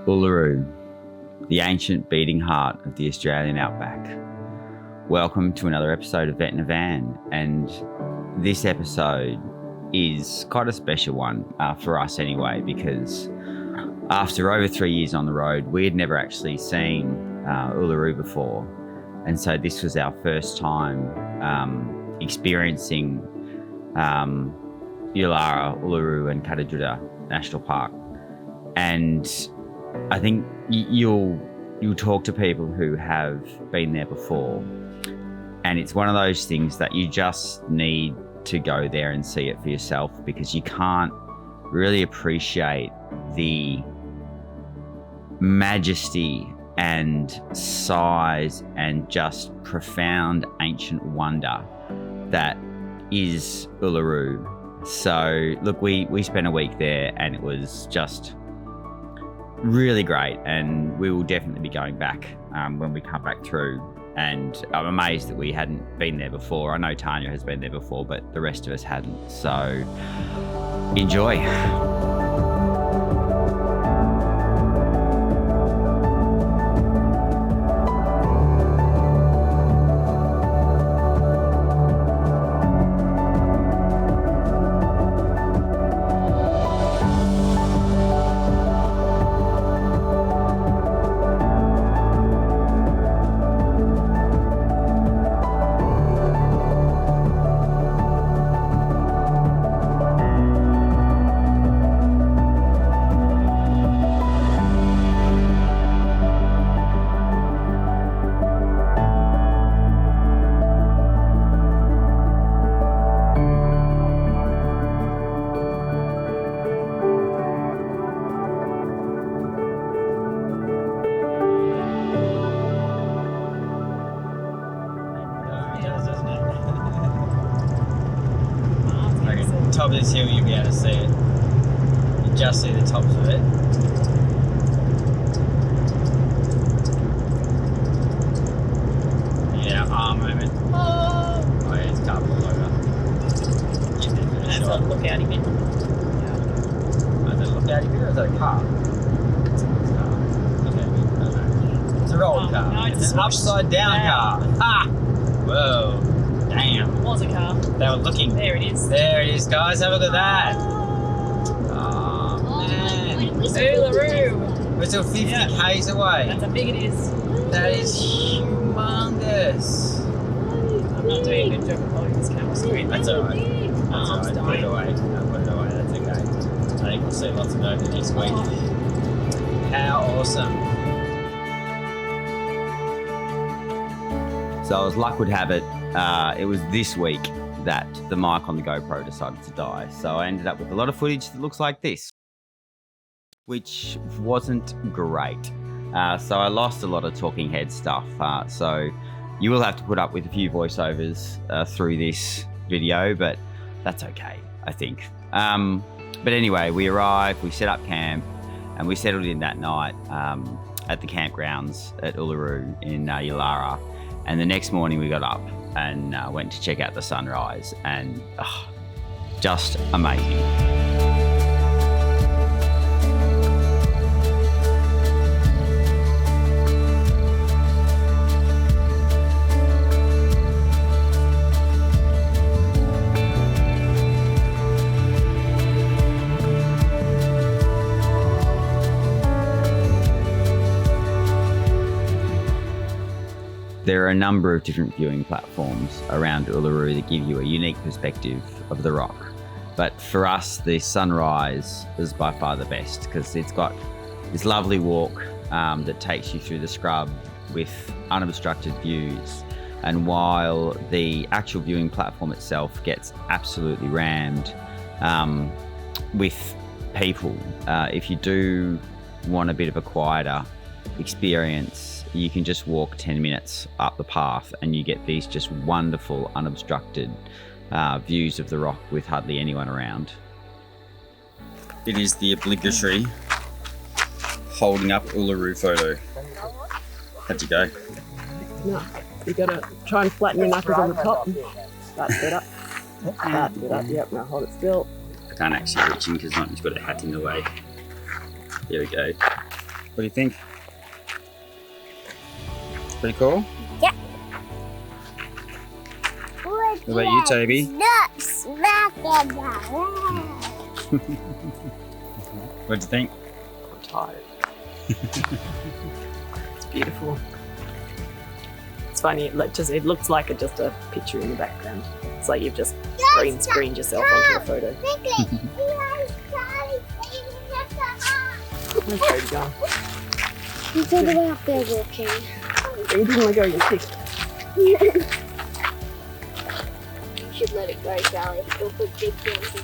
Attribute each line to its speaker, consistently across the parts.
Speaker 1: Uluru, the ancient beating heart of the Australian outback. Welcome to another episode of Vet in a Van, and this episode is quite a special one for us anyway, because after over 3 years on the road, we had never actually seen Uluru before, and so this was our first time experiencing Yulara, uluru-kata National Park. And I think you'll talk to people who have been there before, and it's one of those things that you just need to go there and see it for yourself, because you can't really appreciate the majesty and size and just profound ancient wonder that is Uluru. So look, we spent a week there and it was just really great, and we will definitely be going back when we come back through. And I'm amazed that we hadn't been there before. I know Tanya has been there before, but the rest of us hadn't. So enjoy.
Speaker 2: Top of this hill, you'll be able to see it. You just see the tops of it. Yeah, moment. Oh yeah, it's car pulled over.
Speaker 3: That's a look-outy bit.
Speaker 2: Yeah. Is it a look-outy bit or is that a car? It's a car. Look-outy bit, I don't know. It's a roll car.
Speaker 3: No,
Speaker 2: it's an upside-down car. Ha! Whoa. Damn.
Speaker 3: It was a car.
Speaker 2: They were looking.
Speaker 3: There it is.
Speaker 2: There it is, guys. Have a look at that. Oh, man.
Speaker 3: Uluru.
Speaker 2: We're still 50 k's away.
Speaker 3: That's how big it is.
Speaker 2: That is humongous.
Speaker 3: I'm not doing a good job of holding this camera screen.
Speaker 2: That's alright. That's alright. Put it away. No, put it away. That's okay. I think we'll see lots of over next week. How awesome.
Speaker 1: So as luck would have it, it was this week that the mic on the GoPro decided to die. So I ended up with a lot of footage that looks like this, which wasn't great. So I lost a lot of talking head stuff. So you will have to put up with a few voiceovers through this video, but that's okay, I think. But anyway, we arrived, we set up camp, and we settled in that night at the campgrounds at Uluru in Yulara. And the next morning we got up and went to check out the sunrise, and just amazing. There are a number of different viewing platforms around Uluru that give you a unique perspective of the rock. But for us, the sunrise is by far the best, because it's got this lovely walk that takes you through the scrub with unobstructed views. And while the actual viewing platform itself gets absolutely rammed with people, if you do want a bit of a quieter experience, you can just walk 10 minutes up the path and you get these just wonderful unobstructed views of the rock with hardly anyone around. It is the obligatory holding up Uluru photo. How'd you go?
Speaker 4: No, you gotta try and flatten your knuckles on the top. Start to get up. Start to get up, yep, now hold it still.
Speaker 1: I can't actually reach in because I've got a hat in the way. There we go. What do you think? Pretty cool?
Speaker 5: Yeah.
Speaker 1: What about you, Toby? What do you think?
Speaker 4: I'm tired. It's beautiful. It's funny, it looks like just a picture in the background. It's like you've just green screened yourself onto a photo. Where's Toby going?
Speaker 5: He's over out there walking.
Speaker 4: He didn't want to go and pick.
Speaker 5: You should let it go, Sally. It'll put big things.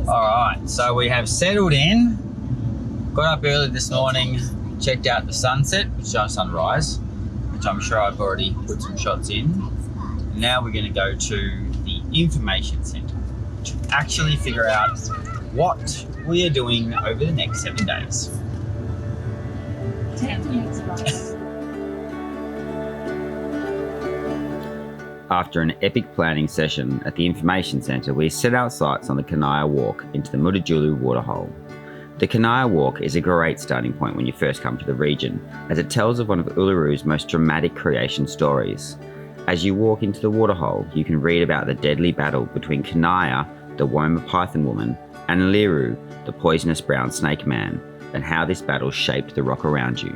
Speaker 1: Alright, so we have settled in. Got up early this morning, checked out the sunset, sunrise, which I'm sure I've already put some shots in. Now we're going to go to the information centre to actually figure out what we are doing over the next 7 days. After an epic planning session at the information centre, we set our sights on the Kanaya walk into the Mutitjulu Waterhole. The Kanaya walk is a great starting point when you first come to the region, as it tells of one of Uluru's most dramatic creation stories. As you walk into the waterhole, you can read about the deadly battle between Kanaya, the Woma python woman, and Uluru, the poisonous brown snake man, and how this battle shaped the rock around you.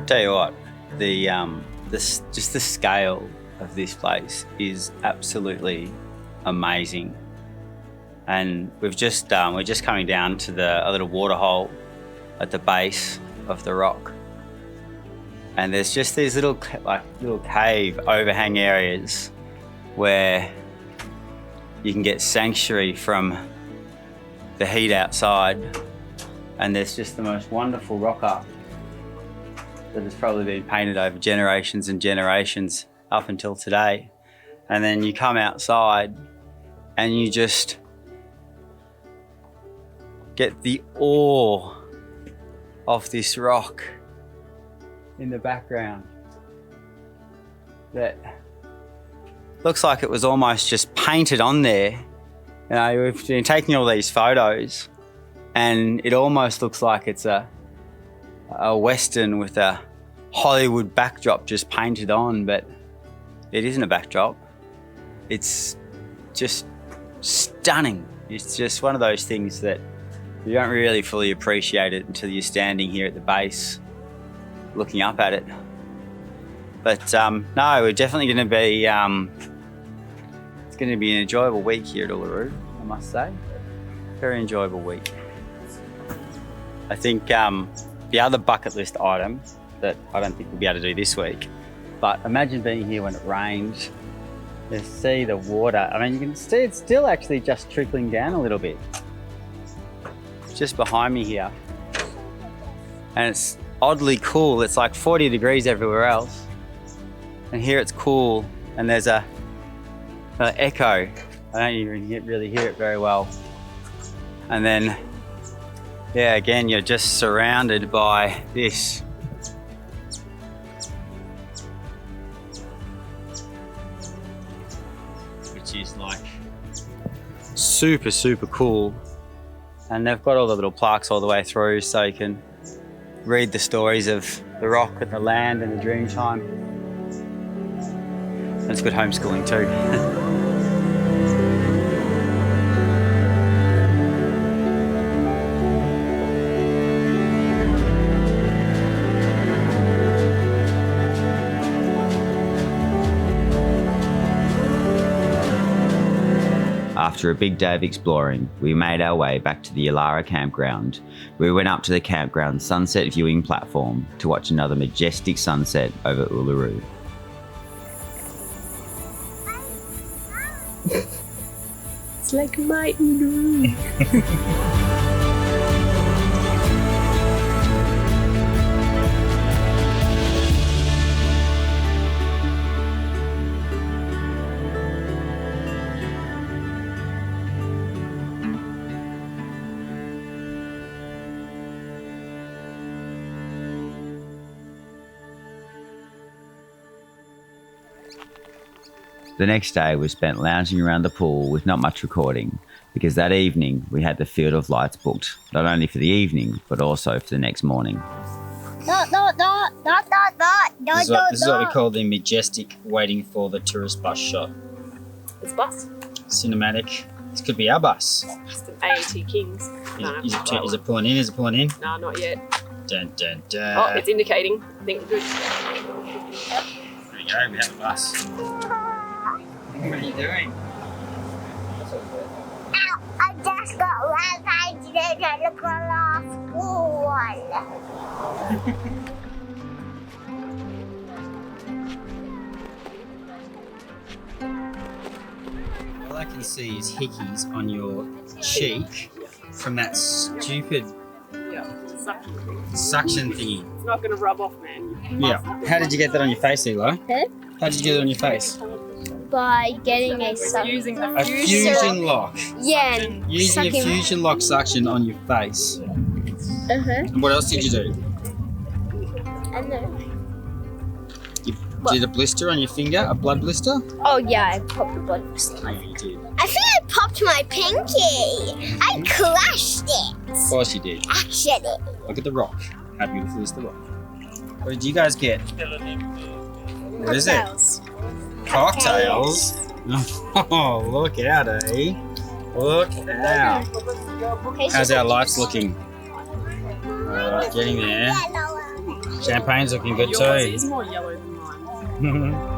Speaker 1: Tell you what, just the scale of this place is absolutely amazing, and we're just coming down to a little waterhole at the base of the rock, and there's just these little cave overhang areas where you can get sanctuary from the heat outside, and there's just the most wonderful rock art that has probably been painted over generations and generations up until today. And then you come outside and you just get the awe of this rock in the background that looks like it was almost just painted on there. You know, we've been taking all these photos and it almost looks like it's a Western with a Hollywood backdrop just painted on, but it isn't a backdrop. It's just stunning. It's just one of those things that you don't really fully appreciate it until you're standing here at the base looking up at it. But no, we're definitely going to be, it's going to be an enjoyable week here at Uluru, I must say. Very enjoyable week. I think the other bucket list item that I don't think we'll be able to do this week, but imagine being here when it rains. You see the water. I mean, you can see it's still actually just trickling down a little bit. It's just behind me here. And it's oddly cool. It's like 40 degrees everywhere else. And here it's cool. And there's an echo. I don't even really hear it very well. And then, yeah, again, you're just surrounded by this. Which is like super, super cool. And they've got all the little plaques all the way through so you can read the stories of the rock and the land and the dream time. And it's good homeschooling too. After a big day of exploring, we made our way back to the Yulara campground. We went up to the campground sunset viewing platform to watch another majestic sunset over Uluru.
Speaker 4: It's like my Uluru.
Speaker 1: The next day was spent lounging around the pool with not much recording, because that evening we had the Field of Lights booked, not only for the evening, but also for the next morning.
Speaker 5: Dot, dot, dot, dot, dot, dot, dot,
Speaker 2: This is what we call the majestic waiting for the tourist bus shot.
Speaker 4: It's a bus.
Speaker 2: Cinematic. This could be our bus.
Speaker 4: It's the AAT Kings.
Speaker 2: Is it pulling in? Is it pulling in?
Speaker 4: No, not yet.
Speaker 2: Dun, dun, dun.
Speaker 4: Oh, it's indicating. I think we're good.
Speaker 2: There we go, we have a bus. What are you doing?
Speaker 5: I just got one. I didn't look at school.
Speaker 2: All I can see is hickeys on your cheek from that stupid
Speaker 4: Yeah, suction thing.
Speaker 2: suction thingy.
Speaker 4: It's not going to rub off, man.
Speaker 2: Yeah. How did you get that on your face, Eli?
Speaker 5: Huh?
Speaker 2: How did you get it on your face?
Speaker 5: By getting a
Speaker 4: We're using a
Speaker 2: A fusion lock.
Speaker 5: Yeah, and
Speaker 2: Using a
Speaker 5: sucking.
Speaker 2: fusion lock suction on your face. And what else did you do?
Speaker 5: And then,
Speaker 2: You did a blister on your finger? A blood blister?
Speaker 5: oh yeah, I popped the blood vessel.
Speaker 2: Yeah, you did.
Speaker 5: I think I popped my pinky. I crushed it.
Speaker 2: Of course you did.
Speaker 5: Actually.
Speaker 2: Look at the rock. How beautiful is the rock? What did you guys get? What is it? Cocktails? Oh, look out, eh? Look out. How's our lights looking? Getting there. Champagne's looking good
Speaker 4: Yours
Speaker 2: too.
Speaker 4: is more yellow than mine.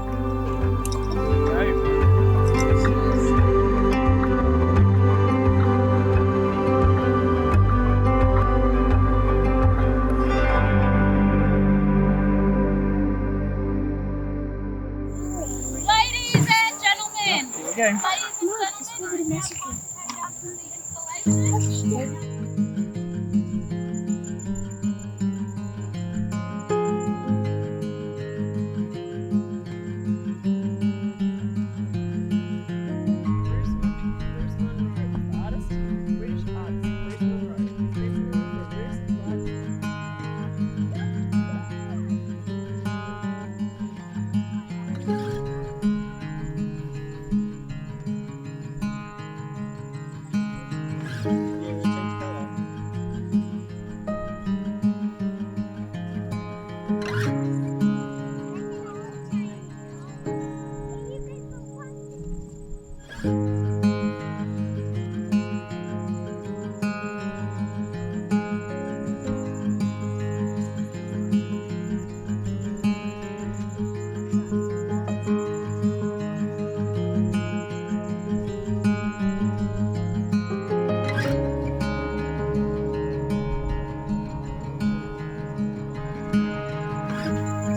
Speaker 3: Ladies and gentlemen.
Speaker 2: Okay.
Speaker 3: Ladies and gentlemen.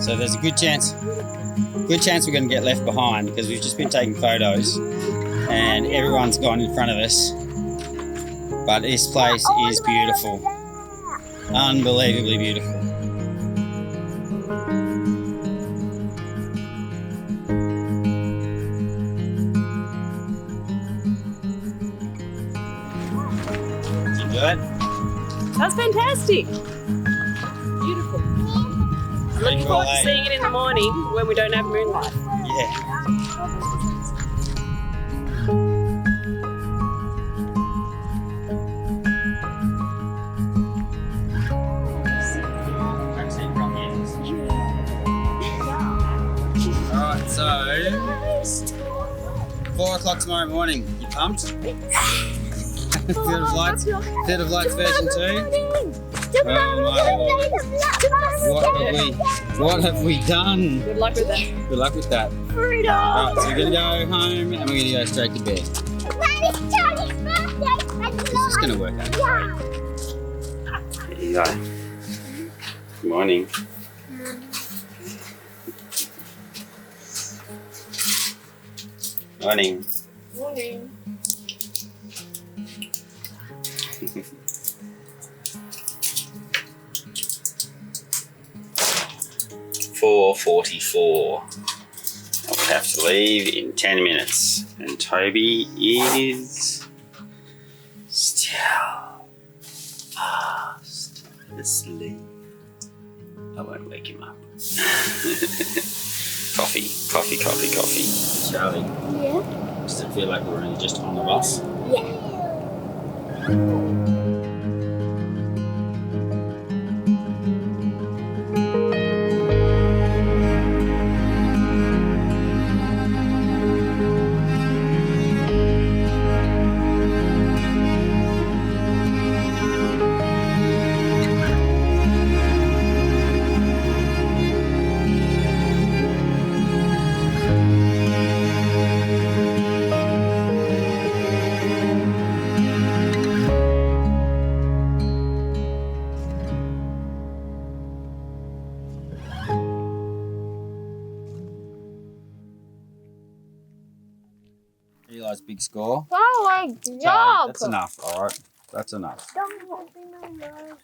Speaker 2: So there's a good chance we're going to get left behind because we've just been taking photos and everyone's gone in front of us. But this place is beautiful. Unbelievably beautiful. Did you do it?
Speaker 4: That's fantastic. Beautiful. Looking forward to seeing it in the morning when we don't have moonlight.
Speaker 2: Yeah. Alright, so 4 o'clock tomorrow morning. You pumped? Field of Lights version 2. Oh my lord. What have we done?
Speaker 4: Good luck with that.
Speaker 2: Good luck with that. Alright, so we're gonna go home and we're gonna go straight to bed.
Speaker 5: it's Charlie's birthday. And
Speaker 2: This is going to work out.
Speaker 5: yeah.
Speaker 2: There you go. Good morning. Morning.
Speaker 4: Morning.
Speaker 2: $4:44. I'll have to leave in 10 minutes. And Toby is still fast asleep. I won't wake him up. Coffee. Charlie,
Speaker 5: Yeah.
Speaker 2: does it feel like we're only just on the bus?
Speaker 5: Yeah.
Speaker 2: Realise big score.
Speaker 5: Oh my
Speaker 2: Charlie,
Speaker 5: job.
Speaker 2: that's enough, alright? That's enough.
Speaker 5: Don't want to be my nose.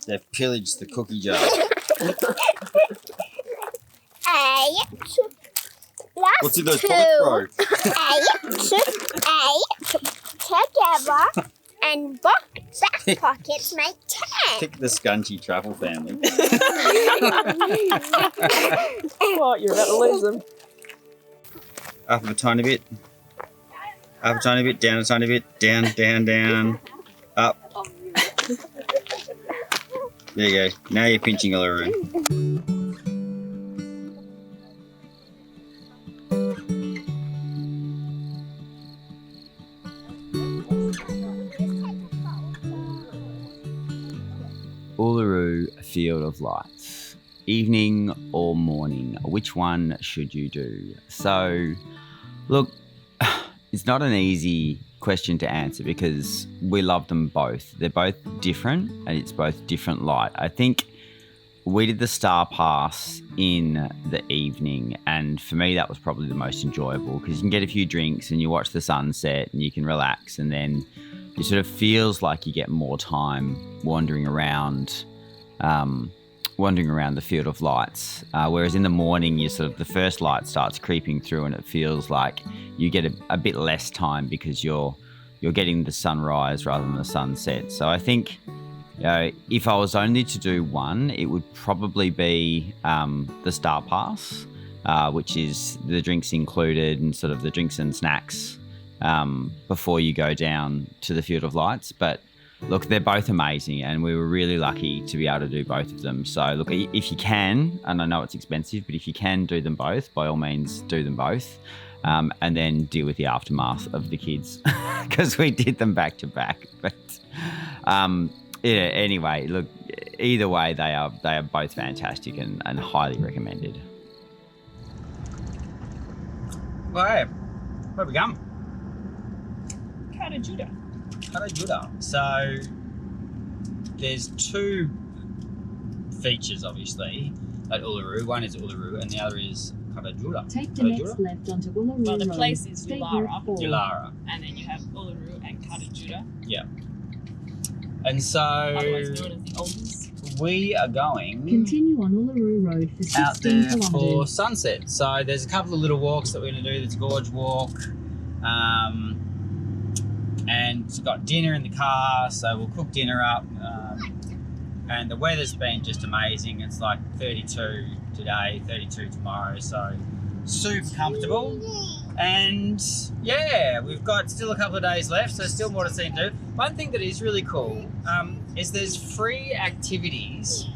Speaker 2: They've pillaged the cookie jar. What's in those pockets, bro?
Speaker 5: Together and back pockets make 10.
Speaker 2: Pick the Scunchie travel family.
Speaker 4: What? You're about to lose them.
Speaker 2: Up a tiny bit. Up a tiny bit, down a tiny bit, down, up. There you go. Now you're pinching uluru. Uluru Field of Lights. Evening or morning? Which one should you do? So, look, it's not an easy question to answer because we love them both. They're both different and it's both different light. I think we did the Star Pass in the evening and for me that was probably the most enjoyable because you can get a few drinks and you watch the sunset and you can relax and then it sort of feels like you get more time wandering around the field of lights. Whereas in the morning, the first light starts creeping through, and it feels like you get a bit less time because you're getting the sunrise rather than the sunset. So I think, if I was only to do one, it would probably be the Star Pass, which is the drinks included and sort of the drinks and snacks before you go down to the field of lights. But look, they're both amazing and we were really lucky to be able to do both of them. So look, if you can, and I know it's expensive, but if you can do them both, by all means do them both. And then deal with the aftermath of the kids because we did them back to back. But anyway, look, either way, they are both fantastic and highly recommended. Well, hey, where have we come? Kanaya. So there's two features, obviously, at Uluru. One is Uluru, and the other is Kanaya.
Speaker 6: Take the next left onto Uluru
Speaker 7: Well, the
Speaker 6: Road.
Speaker 7: place is
Speaker 6: State
Speaker 7: Yulara.
Speaker 6: Route 4.
Speaker 2: Yulara.
Speaker 7: And then you have Uluru and Kanaya,
Speaker 2: Yeah. And so
Speaker 7: otherwise known as the Oldest.
Speaker 2: we are going
Speaker 6: Continue on Uluru Road for 16
Speaker 2: out there for
Speaker 6: kilometres.
Speaker 2: sunset. So there's a couple of little walks that we're going to do. There's Gorge walk, and we've got dinner in the car, so we'll cook dinner up. And the weather's been just amazing. It's like 32 today, 32 tomorrow, so super comfortable. And yeah, we've got still a couple of days left, so still more to see and do. One thing that is really cool is there's free activities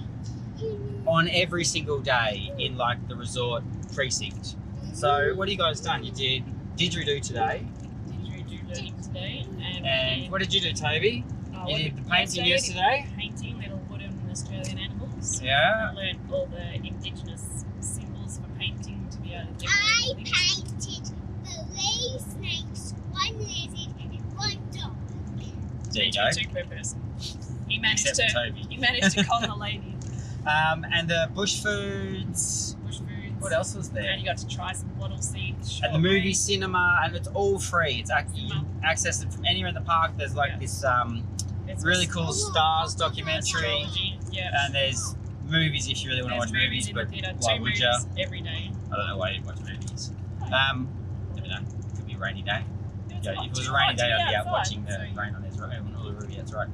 Speaker 2: on every single day in like the resort precinct. So what have you guys done? You did didgeridoo today.
Speaker 7: Didgeridoo learning today.
Speaker 2: And what did you do, Toby? You did the painting yesterday?
Speaker 7: Painting little wooden Australian animals.
Speaker 2: Yeah.
Speaker 7: I learned all the indigenous symbols for painting to be able to
Speaker 5: I
Speaker 7: decorate.
Speaker 5: painted 3 snakes, 1 lizard,
Speaker 2: There you go.
Speaker 7: Two per person. You managed
Speaker 2: Except
Speaker 7: to.
Speaker 2: for Toby.
Speaker 7: You managed to con the lady.
Speaker 2: And the bush foods.
Speaker 7: Bush foods.
Speaker 2: What else was there?
Speaker 7: And you got to try some wattle seeds.
Speaker 2: And the movie cinema, and it's all free. It's actually you can access it from anywhere in the park. There's like this really cool stars documentary,
Speaker 7: Ecology, yeah.
Speaker 2: and there's movies if you really want to watch movies.
Speaker 7: in the
Speaker 2: But
Speaker 7: theatre.
Speaker 2: why
Speaker 7: Two
Speaker 2: would
Speaker 7: movies
Speaker 2: you?
Speaker 7: every day.
Speaker 2: I don't know why you'd watch movies. Never know. Could be a rainy day. Yeah, if it was a rainy day, I'd be out watching the rain on Uluru. That's right.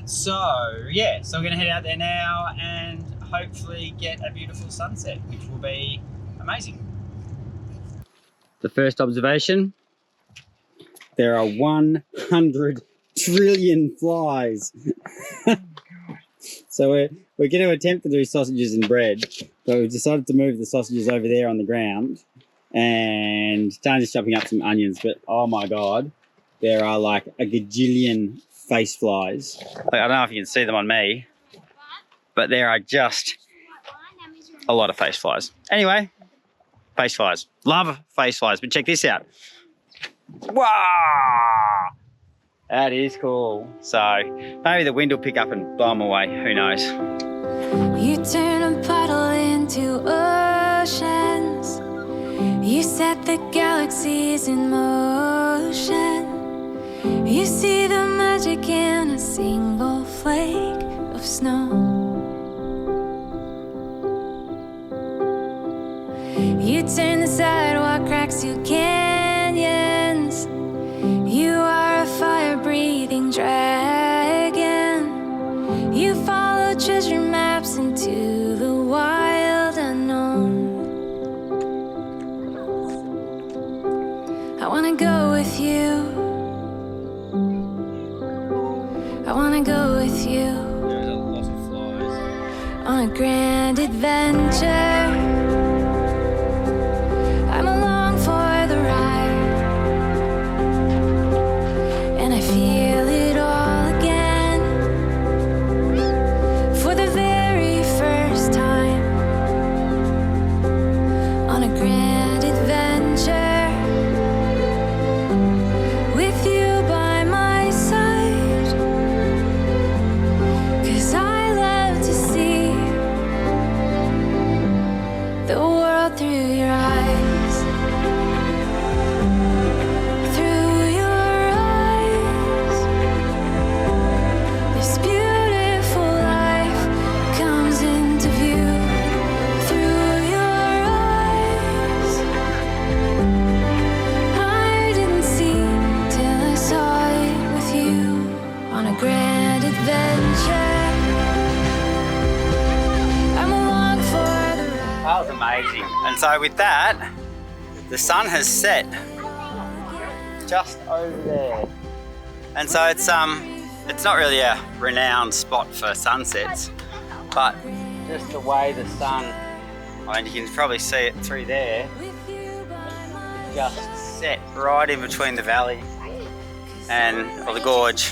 Speaker 2: So yeah, so we're gonna head out there now and hopefully get a beautiful sunset, which will be amazing. The first observation: there are 100 trillion flies. So we're going to attempt to do sausages and bread, but we've decided to move the sausages over there on the ground. And Tana's chopping up some onions, but oh my god, there are like a gajillion face flies. I don't know if you can see them on me, but there are just a lot of face flies. Anyway, face flies. Love face flies, but check this out. Wow! That is cool. So maybe the wind will pick up and blow them away. Who knows?
Speaker 8: You turn a puddle into oceans. You set the galaxies in motion. You see the magic in a single flake of snow. You turn the sidewalk cracks to canyons. You are a fire-breathing dragon. You follow treasure maps into the wild unknown. I wanna go with you. I wanna go with you.
Speaker 2: There's a lot of flies.
Speaker 8: On a grand adventure. I'm along for the ride, and I feel it all again for the very first time. On a grand adventure with you by my side, 'cause I love to see the world through your eyes. Through your eyes, this beautiful life comes into view. Through your eyes, I didn't see till I saw it with you. On a grand adventure, I'm along for the ride.
Speaker 2: That was amazing. And so with that, the sun has set just over there. And so it's not really a renowned spot for sunsets, but just the way the sun, I mean, you can probably see it through there, just set right in between the valley or the gorge,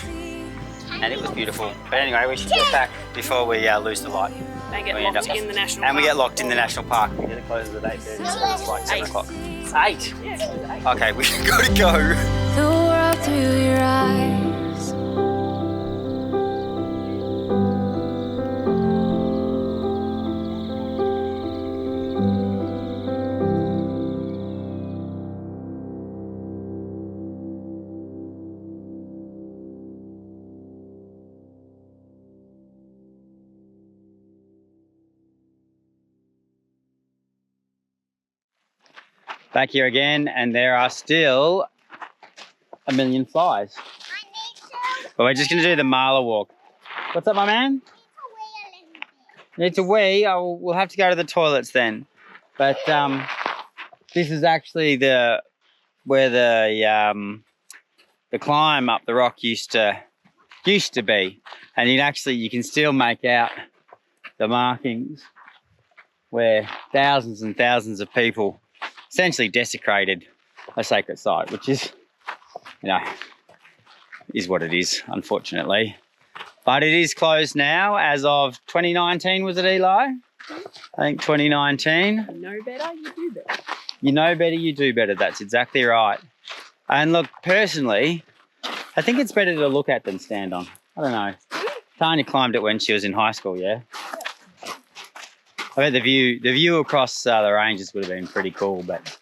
Speaker 2: and it was beautiful. But anyway, we should get back before we lose the light.
Speaker 4: They get
Speaker 2: We end
Speaker 4: locked
Speaker 2: up-
Speaker 4: in the national
Speaker 2: And we
Speaker 4: park.
Speaker 2: get locked in the national park because it closes at 8:30, so it's like 7 o'clock. 8?
Speaker 4: Yeah, it's 8.
Speaker 2: Okay, we gotta go.
Speaker 8: The world through your eyes.
Speaker 2: Back here again, and there are still a million flies. But we're just gonna do the Marla walk. What's up, my man? Need to wee? Oh, we'll have to go to the toilets then. But this is actually where the climb up the rock used to be, and you can still make out the markings where thousands and thousands of people essentially desecrated a sacred site, which is, is what it is, unfortunately. But it is closed now as of 2019, was it, Eli? I think 2019.
Speaker 4: You know better, you do better.
Speaker 2: You know better, you do better. That's exactly right. And look, personally, I think it's better to look at than stand on. I don't know. Tanya climbed it when she was in high school, yeah? I bet the view across the ranges would have been pretty cool, but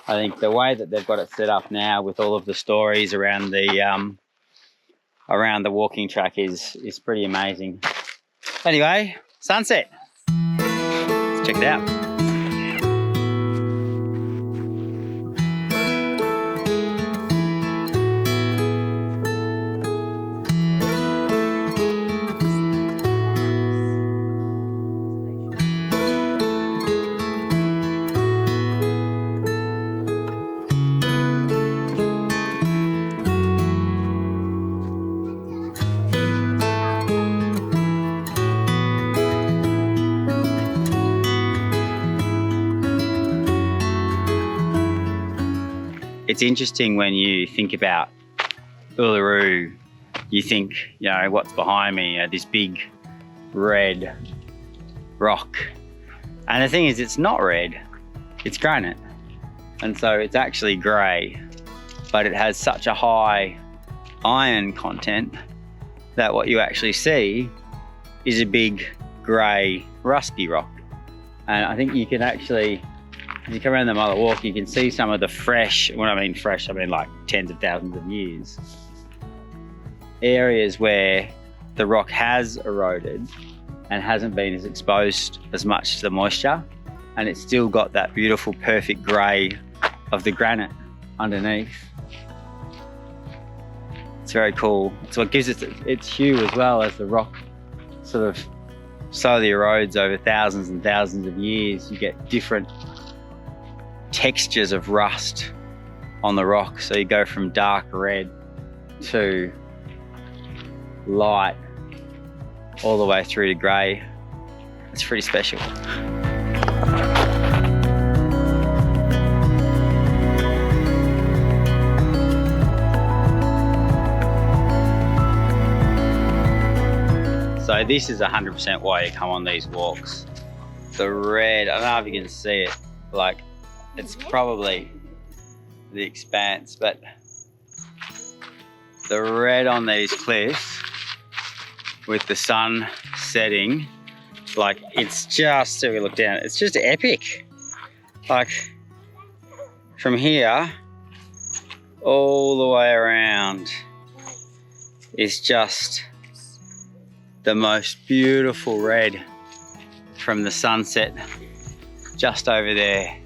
Speaker 2: I think the way that they've got it set up now with all of the stories around the walking track is pretty amazing. Anyway, sunset. Let's check it out. It's interesting when you think about Uluru, you think, you know, what's behind me, this big red rock. And the thing is, it's not red, it's granite. And so it's actually grey, but it has such a high iron content that what you actually see is a big grey rusty rock. And I think you can actually, if you come around the Mother Walk, you can see some of the fresh, when I mean fresh, I mean like tens of thousands of years, areas where the rock has eroded and hasn't been as exposed as much to the moisture, and it's still got that beautiful, perfect grey of the granite underneath. It's very cool. It's what gives it its hue as well, as the rock sort of slowly erodes over thousands and thousands of years. You get different textures of rust on the rock, so you go from dark red to light all the way through to grey. It's pretty special. So this is 100% why you come on these walks. The red, I don't know if you can see it, like it's probably the expanse, but the red on these cliffs with the sun setting, like it's just, if we look down, it's just epic. Like from here all the way around is just the most beautiful red from the sunset just over there.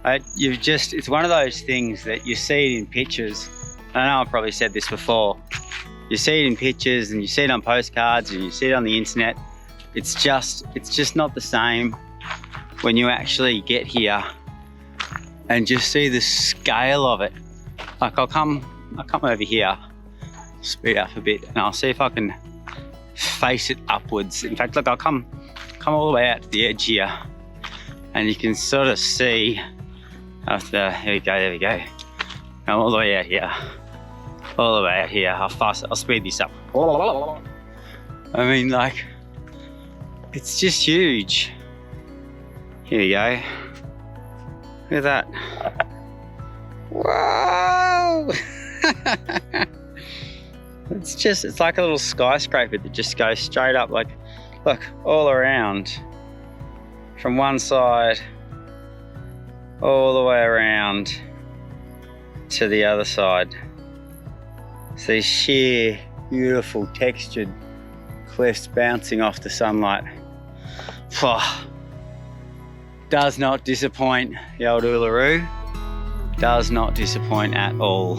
Speaker 2: It's one of those things that you see it in pictures. I know I've probably said this before. You see it in pictures and you see it on postcards and you see it on the internet. It's just not the same when you actually get here and just see the scale of it. Like I'll come over here, speed up a bit, and I'll see if I can face it upwards. In fact, look, I'll come all the way out to the edge here, and you can sort of see there we go. Come all the way out here. All the way out here. I'll speed this up. I mean, like, it's just huge. Here we go. Look at that. Whoa! It's like a little skyscraper that just goes straight up, like, look, all around. From one side all the way around to the other side. So these sheer, beautiful, textured cliffs bouncing off the sunlight. Does not disappoint, the old Uluru. Does not disappoint at all.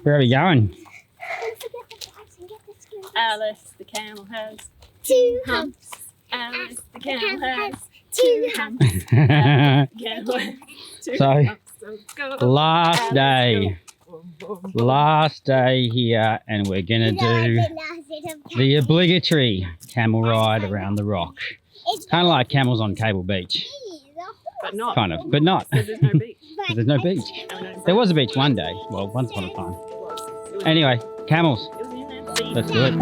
Speaker 2: Where are we going?
Speaker 7: Alice the camel has
Speaker 5: 2 humps.
Speaker 7: Alice the camel has 2 humps.
Speaker 1: So, last day.
Speaker 2: Last day here, and we're gonna do the obligatory camel ride around the rock. Kind of like camels on Cable Beach.
Speaker 4: But not.
Speaker 2: Kind of, but not.
Speaker 4: Because there's no beach.
Speaker 2: Because there's no beach. There was a beach one day. Well, once upon a time.
Speaker 4: It was
Speaker 2: Anyway, camels.
Speaker 4: in that sea.
Speaker 2: Let's do it.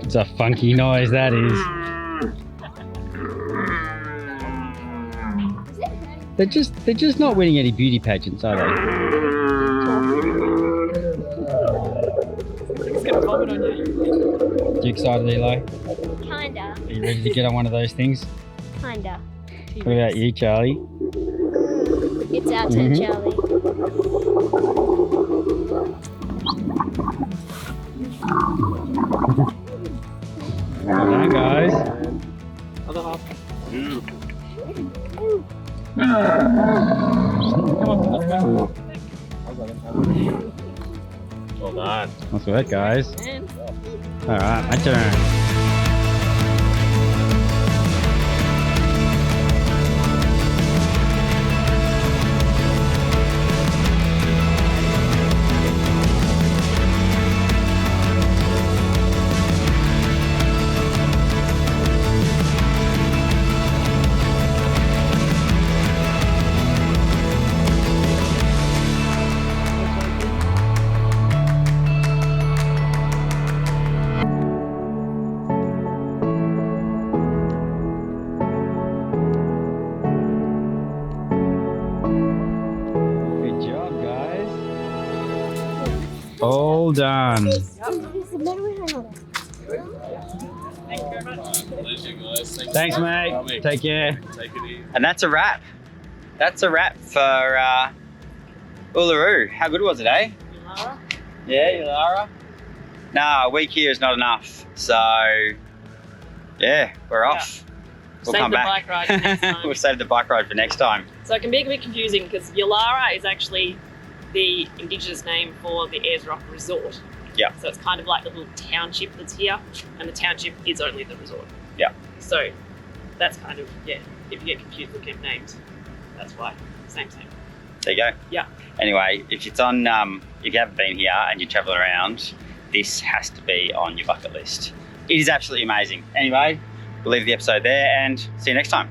Speaker 2: It's a funky noise, that is. They're just not winning any beauty pageants, are they?
Speaker 4: It's gonna vomit on you.
Speaker 2: You excited, Eli?
Speaker 3: Kinda.
Speaker 2: Are you ready to get on one of those things?
Speaker 3: Kinda.
Speaker 2: What about you, Charlie?
Speaker 3: It's our turn, Charlie.
Speaker 2: Well done, guys.
Speaker 4: Other half.
Speaker 9: Well done.
Speaker 2: Nice work, guys.
Speaker 4: And
Speaker 2: All right, my turn. Good job, guys. All done.
Speaker 9: Pleasure, guys.
Speaker 2: Thanks, mate. Take care.
Speaker 9: Take it easy.
Speaker 1: And that's a wrap. That's a wrap for Uluru. How good was it, eh?
Speaker 4: Yulara.
Speaker 1: Yeah, Yulara. No, a week here is not enough. So, yeah, we're off. We'll
Speaker 4: Save
Speaker 1: come
Speaker 4: the
Speaker 1: back.
Speaker 4: bike ride for next time.
Speaker 1: We'll save the bike ride for next time.
Speaker 4: So it can be a bit confusing because Yulara is actually the indigenous name for the Ayers Rock Resort.
Speaker 1: Yeah.
Speaker 4: So it's kind of like the little township that's here, and the township is only the resort.
Speaker 1: Yeah.
Speaker 4: So that's kind of, yeah, if you get confused with camp names, that's why. Same.
Speaker 1: There you go.
Speaker 4: Yeah.
Speaker 1: Anyway, if it's on, if you haven't been here and you're traveling around, this has to be on your bucket list. It is absolutely amazing. Anyway, we'll leave the episode there and see you next time.